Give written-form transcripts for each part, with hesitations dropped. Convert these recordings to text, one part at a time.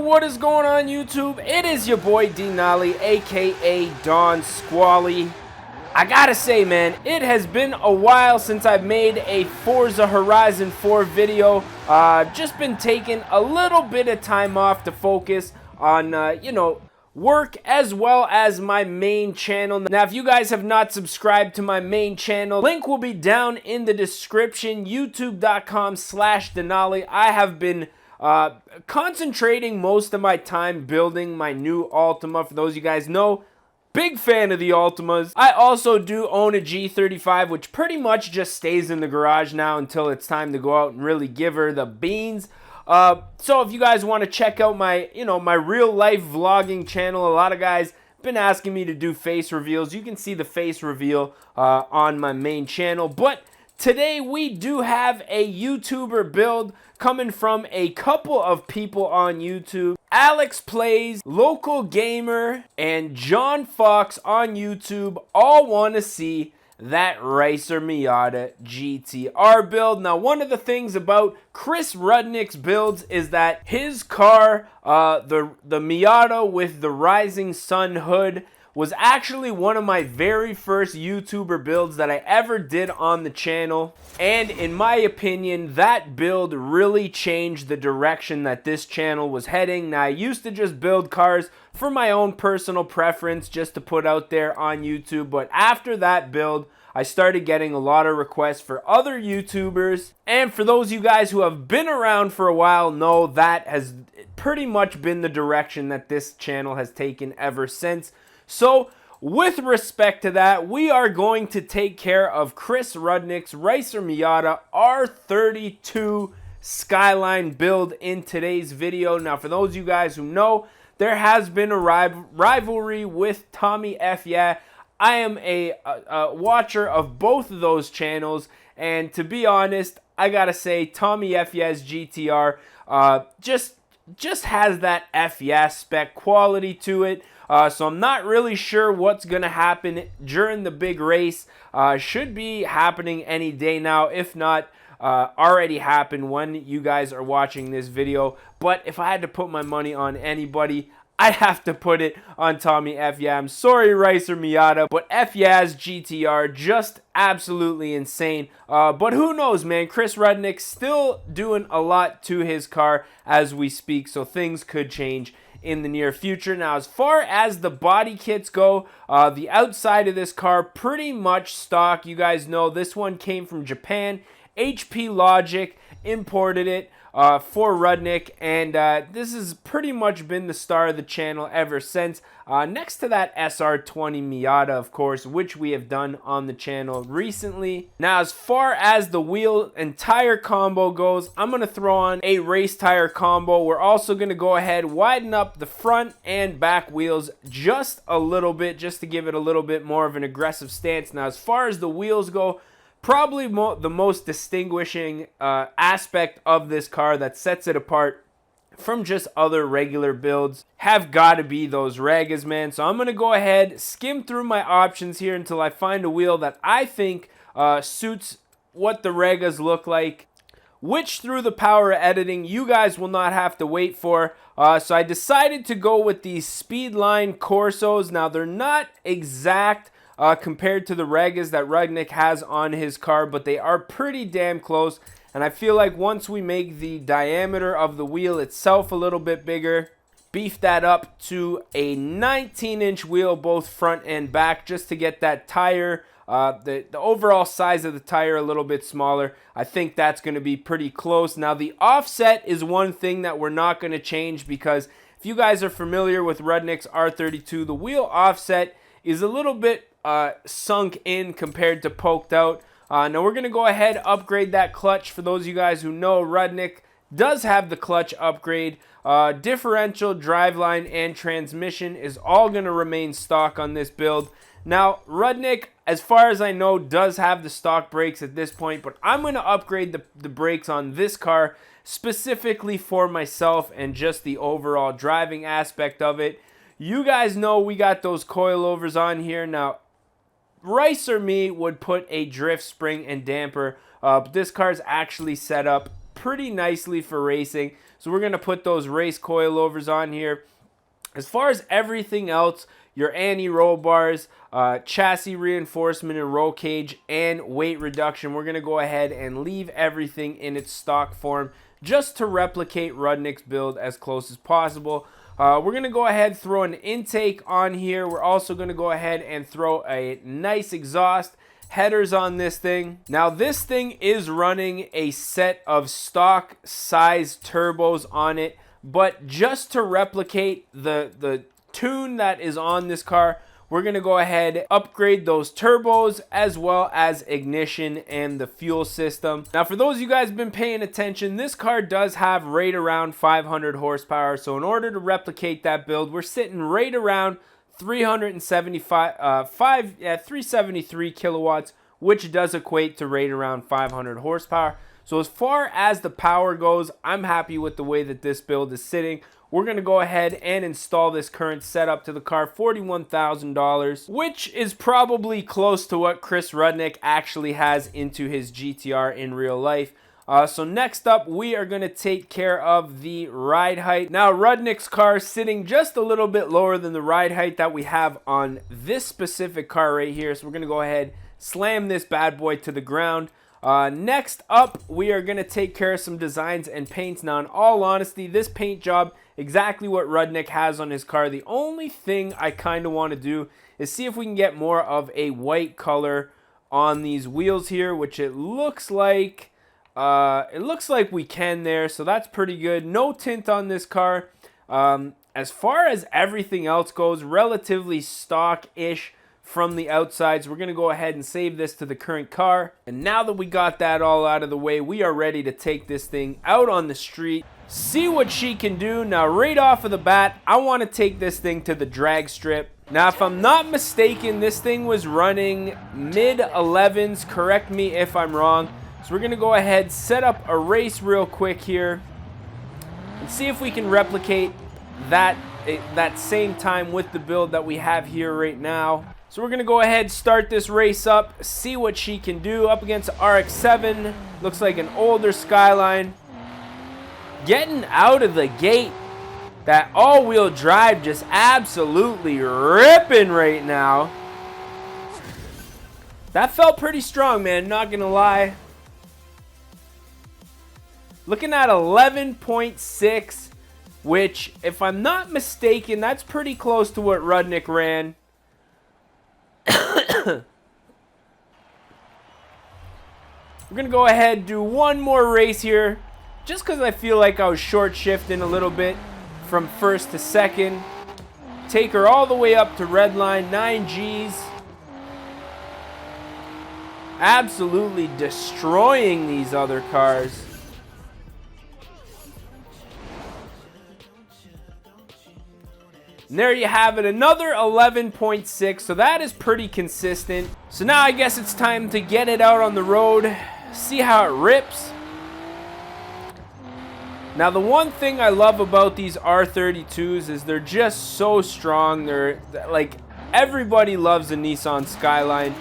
what is going on YouTube? It is your boy Denali, aka Don Squally. I gotta say, man, it has been a while since I've made a Forza Horizon 4 video. Just been taking a little bit of time off to focus on, work as well as my main channel. Now, if you guys have not subscribed to my main channel, link will be down in the description, youtube.com/Denali. I have been concentrating most of my time building my new Altima. For those of you guys know, big fan of the Altimas. I also do own a G35, which pretty much just stays in the garage now until it's time to go out and really give her the beans. So if you guys want to check out my, my real life vlogging channel, a lot of guys been asking me to do face reveals. You can see the face reveal on my main channel. But today we do have a YouTuber build coming from a couple of people on YouTube. Alex Plays, Local Gamer, and John Fox on YouTube all want to see that Racer Miata GTR build. Now, one of the things about Chris Rudnick's builds is that his car, the Miata with the Rising Sun hood, was actually one of my very first YouTuber builds that I ever did on the channel. And in my opinion, that build really changed the direction that this channel was heading. Now, I used to just build cars for my own personal preference just to put out there on YouTube. But after that build, I started getting a lot of requests for other YouTubers. And for those of you guys who have been around for a while know that has pretty much been the direction that this channel has taken ever since. So, with respect to that, we are going to take care of Chris Rudnick's Racer Miata R32 Skyline build in today's video. Now, for those of you guys who know, there has been a rivalry with Tommy F. Yeah. I am a watcher of both of those channels, and to be honest, I gotta say, Tommy F. Yeah's GTR just has that F. Yeah spec quality to it. So I'm not really sure what's going to happen during the big race. Should be happening any day now, if not already happened when you guys are watching this video. But if I had to put my money on anybody, I'd have to put it on Tommy F. Yeah. I'm sorry, Racer Miata, but F. Yeah's GTR just absolutely insane. But who knows, man? Chris Rudnick's still doing a lot to his car as we speak, so things could change in the near future. Now, as far as the body kits go, the outside of this car pretty much stock. You guys know this one came from Japan. HP Logic imported it for Rudnick, and this has pretty much been the star of the channel ever since. Next to that SR20 Miata, of course, which we have done on the channel recently. Now, as far as the wheel and tire combo goes, I'm going to throw on a race tire combo. We're also going to go ahead, widen up the front and back wheels just a little bit, just to give it a little bit more of an aggressive stance. Now, as far as the wheels go, probably the most distinguishing aspect of this car that sets it apart from just other regular builds have got to be those Regas, man. So I'm going to go ahead, skim through my options here until I find a wheel that I think suits what the Regas look like, which through the power of editing, you guys will not have to wait for. So I decided to go with these Speedline Corsos. Now, they're not exact compared to the Regas that Rudnick has on his car, but they are pretty damn close. And I feel like once we make the diameter of the wheel itself a little bit bigger, beef that up to a 19-inch wheel, both front and back, just to get that tire, the overall size of the tire a little bit smaller. I think that's going to be pretty close. Now, the offset is one thing that we're not going to change, because if you guys are familiar with Rudnick's R32, the wheel offset is a little bit sunk in compared to poked out. Now we're going to go ahead, upgrade that clutch. For those of you guys who know, Rudnick does have the clutch upgrade. Differential, driveline, and transmission is all going to remain stock on this build. Now, Rudnick, as far as I know, does have the stock brakes at this point, but I'm going to upgrade the brakes on this car specifically for myself and just the overall driving aspect of it. You guys know we got those coilovers on here. Now, Racer me would put a drift spring and damper, but this car is actually set up pretty nicely for racing. So we're going to put those race coilovers on here. As far as everything else, your anti-roll bars, chassis reinforcement and roll cage, and weight reduction, we're going to go ahead and leave everything in its stock form just to replicate Rudnick's build as close as possible. We're going to go ahead and throw an intake on here. We're also going to go ahead and throw a nice exhaust. Headers on this thing. Now this thing is running a set of stock size turbos on it, but just to replicate the tune that is on this car, we're going to go ahead upgrade those turbos as well as ignition and the fuel system. Now for those of you guys who've been paying attention, this car does have right around 500 horsepower. So in order to replicate that build, we're sitting right around 373 kilowatts, which does equate to right around 500 horsepower. So as far as the power goes, I'm happy with the way that this build is sitting. We're going to go ahead and install this current setup to the car, $41,000, which is probably close to what Chris Rudnick actually has into his GTR in real life. So next up, we are going to take care of the ride height. Now, Rudnick's car is sitting just a little bit lower than the ride height that we have on this specific car right here. So we're going to go ahead, slam this bad boy to the ground. Next up, we are going to take care of some designs and paints. Now, in all honesty, this paint job, exactly what Rudnick has on his car. The only thing I kind of want to do is see if we can get more of a white color on these wheels here, which it looks like we can there, so that's pretty good. No tint on this car. As far as everything else goes, relatively stock-ish from the outsides. We're going to go ahead and save this to the current car. And now that we got that all out of the way, we are ready to take this thing out on the street, see what she can do. Now, right off of the bat, I want to take this thing to the drag strip. Now, if I'm not mistaken, this thing was running mid-11s. Correct me if I'm wrong. So we're going to go ahead, set up a race real quick here, and see if we can replicate that same time with the build that we have here right now. So we're going to go ahead, start this race up, see what she can do up against RX-7. Looks like an older Skyline. Getting out of the gate, that all-wheel drive just absolutely ripping right now. That felt pretty strong, man, not going to lie. Looking at 11.6, which, if I'm not mistaken, that's pretty close to what Rudnick ran. We're going to go ahead and do one more race here, just because I feel like I was short shifting a little bit from first to second. Take her all the way up to red line, 9 Gs. Absolutely destroying these other cars. And there you have it, another 11.6, so that is pretty consistent. So now I guess it's time to get it out on the road, see how it rips. Now the one thing I love about these R32s is they're just so strong. They're like, everybody loves a Nissan Skyline.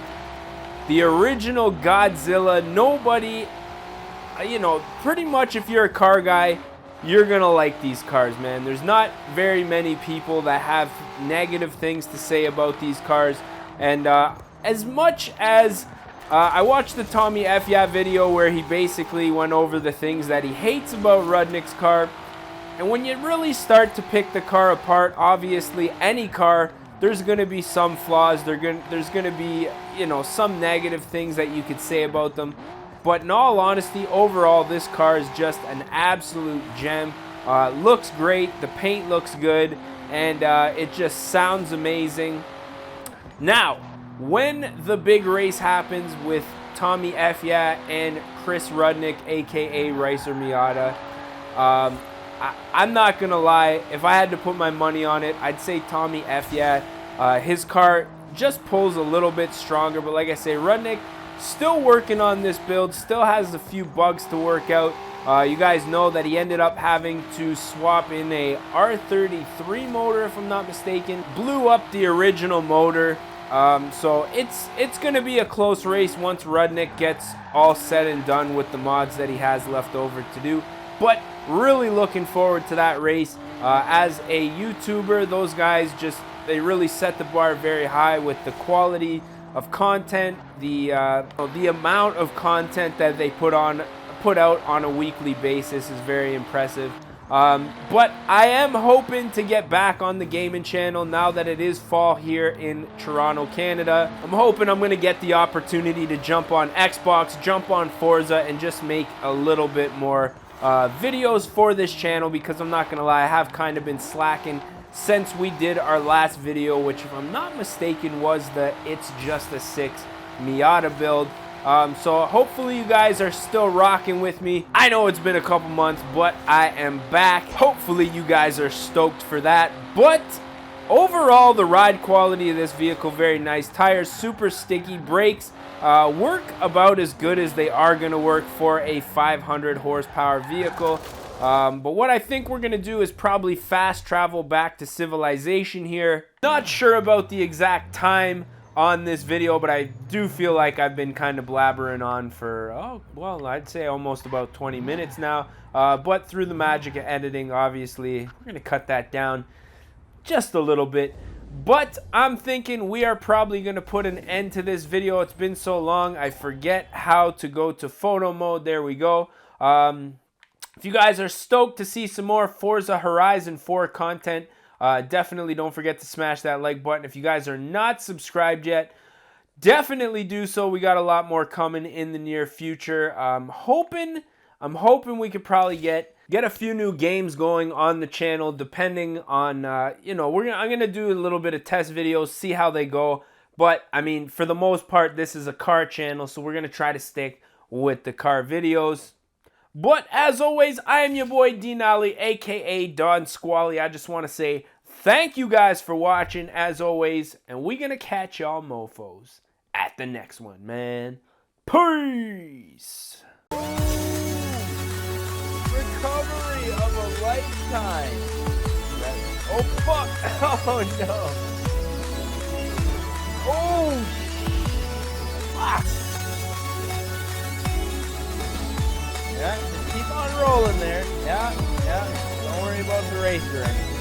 The original Godzilla, nobody, you know, pretty much if you're a car guy, you're gonna like these cars, man. There's not very many people that have negative things to say about these cars. And as much as I watched the Tommy F. Yeah video where he basically went over the things that he hates about Rudnick's car. And when you really start to pick the car apart, obviously any car, there's gonna be some flaws. There's gonna be, you know, some negative things that you could say about them. But in all honesty, overall, this car is just an absolute gem. Looks great, the paint looks good, and it just sounds amazing. Now, when the big race happens with Tommy F. Yeah and Chris Rudnick, aka Ricer Miata, I'm not gonna lie, if I had to put my money on it, I'd say Tommy F. Yeah. His car just pulls a little bit stronger, but like I say, Rudnick still working on this build, still has a few bugs to work out. You guys know that he ended up having to swap in a R33 motor, if I'm not mistaken. Blew up the original motor. So it's going to be a close race once RODKNOCK gets all said and done with the mods that he has left over to do. But really looking forward to that race. As a YouTuber, those guys they really set the bar very high with the quality of content, the amount of content that they put out on a weekly basis is very impressive. But I am hoping to get back on the gaming channel now that it is fall here in Toronto, Canada. I'm hoping I'm going to get the opportunity to jump on Xbox, jump on Forza, and just make a little bit more videos for this channel, because I'm not going to lie, I have kind of been slacking since we did our last video, which if I'm not mistaken was the It's Just a 6 Miata build. So hopefully you guys are still rocking with me. I know it's been a couple months, but I am back. Hopefully you guys are stoked for that. But overall, the ride quality of this vehicle, very nice. Tires, super sticky. Brakes work about as good as they are going to work for a 500 horsepower vehicle. But what I think we're going to do is probably fast travel back to civilization here. Not sure about the exact time on this video, but I do feel like I've been kind of blabbering on for, oh, well, I'd say almost about 20 minutes now. But through the magic of editing, obviously, we're going to cut that down just a little bit. But I'm thinking we are probably going to put an end to this video. It's been so long, I forget how to go to photo mode. There we go. If you guys are stoked to see some more Forza Horizon 4 content, definitely don't forget to smash that like button. If you guys are not subscribed yet, definitely do so. We got a lot more coming in the near future. I'm hoping we could probably get a few new games going on the channel, depending on I'm gonna do a little bit of test videos, see how they go. But I mean, for the most part, this is a car channel, so we're gonna try to stick with the car videos. But as always, I am your boy Denali, aka Don Squally. I just want to say thank you guys for watching, as always, and we're gonna catch y'all mofos at the next one, man. Peace. Recovery of a lifetime. Oh fuck! Oh no! Oh fuck! Yeah, just keep on rolling there. Yeah. Don't worry about the racer or anything.